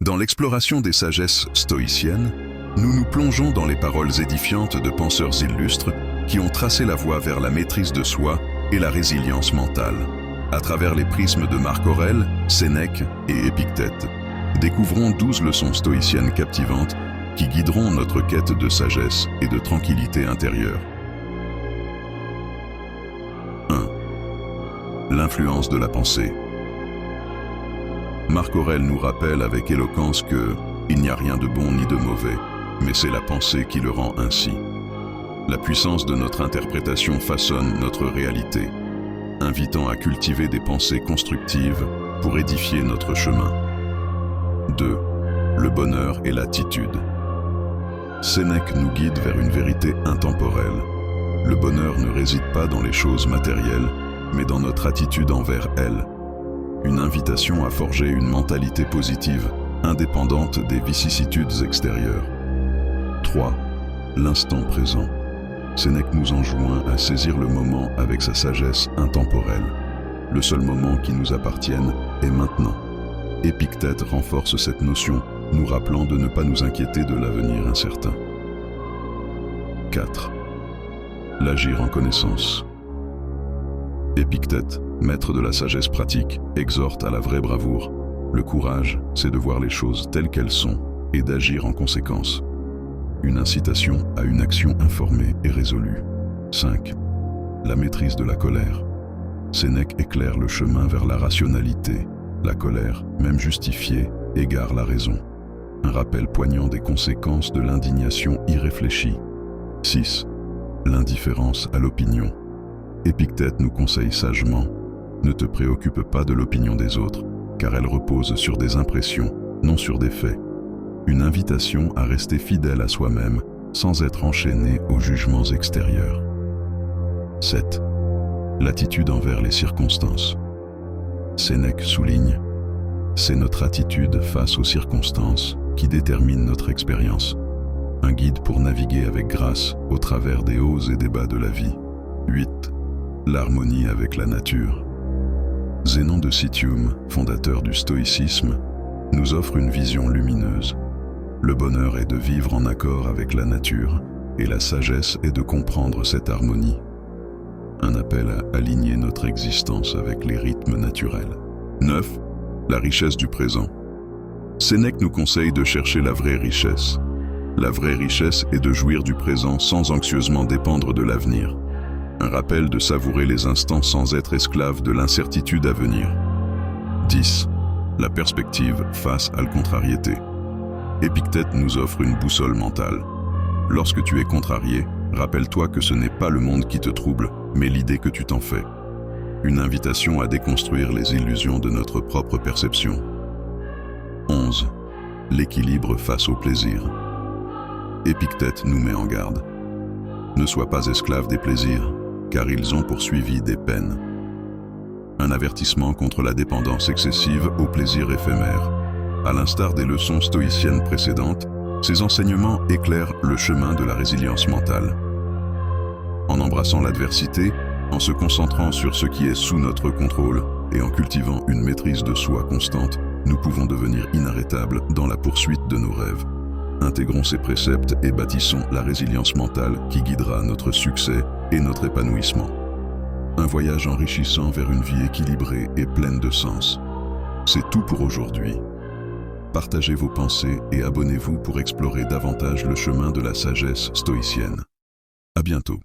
Dans l'exploration des sagesses stoïciennes, nous nous plongeons dans les paroles édifiantes de penseurs illustres qui ont tracé la voie vers la maîtrise de soi et la résilience mentale. À travers les prismes de Marc Aurèle, Sénèque et Épictète, découvrons 12 leçons stoïciennes captivantes qui guideront notre quête de sagesse et de tranquillité intérieure. 1. L'influence de la pensée. Marc Aurèle nous rappelle avec éloquence que « il n'y a rien de bon ni de mauvais, mais c'est la pensée qui le rend ainsi ». La puissance de notre interprétation façonne notre réalité, invitant à cultiver des pensées constructives pour édifier notre chemin. 2. Le bonheur et l'attitude. Sénèque nous guide vers une vérité intemporelle. Le bonheur ne réside pas dans les choses matérielles, mais dans notre attitude envers elles. Une invitation à forger une mentalité positive, indépendante des vicissitudes extérieures. 3. L'instant présent. Sénèque nous enjoint à saisir le moment avec sa sagesse intemporelle. Le seul moment qui nous appartienne est maintenant. Épictète renforce cette notion, nous rappelant de ne pas nous inquiéter de l'avenir incertain. 4. L'agir en connaissance. Épictète, maître de la sagesse pratique, exhorte à la vraie bravoure. Le courage, c'est de voir les choses telles qu'elles sont et d'agir en conséquence. Une incitation à une action informée et résolue. 5. La maîtrise de la colère. Sénèque éclaire le chemin vers la rationalité. La colère, même justifiée, égare la raison. Un rappel poignant des conséquences de l'indignation irréfléchie. 6. L'indifférence à l'opinion. Épictète nous conseille sagement, ne te préoccupe pas de l'opinion des autres, car elle repose sur des impressions, non sur des faits. Une invitation à rester fidèle à soi-même, sans être enchaîné aux jugements extérieurs. 7. L'attitude envers les circonstances. Sénèque souligne, c'est notre attitude face aux circonstances qui détermine notre expérience. Un guide pour naviguer avec grâce au travers des hauts et des bas de la vie. 8. L'harmonie avec la nature. Zénon de Citium, fondateur du stoïcisme, nous offre une vision lumineuse. Le bonheur est de vivre en accord avec la nature et la sagesse est de comprendre cette harmonie. Un appel à aligner notre existence avec les rythmes naturels. 9. La richesse du présent. Sénèque nous conseille de chercher la vraie richesse. La vraie richesse est de jouir du présent sans anxieusement dépendre de l'avenir. Un rappel de savourer les instants sans être esclave de l'incertitude à venir. 10. La perspective face à la contrariété. Épictète nous offre une boussole mentale. Lorsque tu es contrarié, rappelle-toi que ce n'est pas le monde qui te trouble, mais l'idée que tu t'en fais. Une invitation à déconstruire les illusions de notre propre perception. 11. L'équilibre face au plaisir. Épictète nous met en garde. Ne sois pas esclave des plaisirs, car ils ont poursuivi des peines. Un avertissement contre la dépendance excessive aux plaisirs éphémères. À l'instar des leçons stoïciennes précédentes, ces enseignements éclairent le chemin de la résilience mentale. En embrassant l'adversité, en se concentrant sur ce qui est sous notre contrôle et en cultivant une maîtrise de soi constante, nous pouvons devenir inarrêtables dans la poursuite de nos rêves. Intégrons ces préceptes et bâtissons la résilience mentale qui guidera notre succès et notre épanouissement. Un voyage enrichissant vers une vie équilibrée et pleine de sens. C'est tout pour aujourd'hui. Partagez vos pensées et abonnez-vous pour explorer davantage le chemin de la sagesse stoïcienne. À bientôt.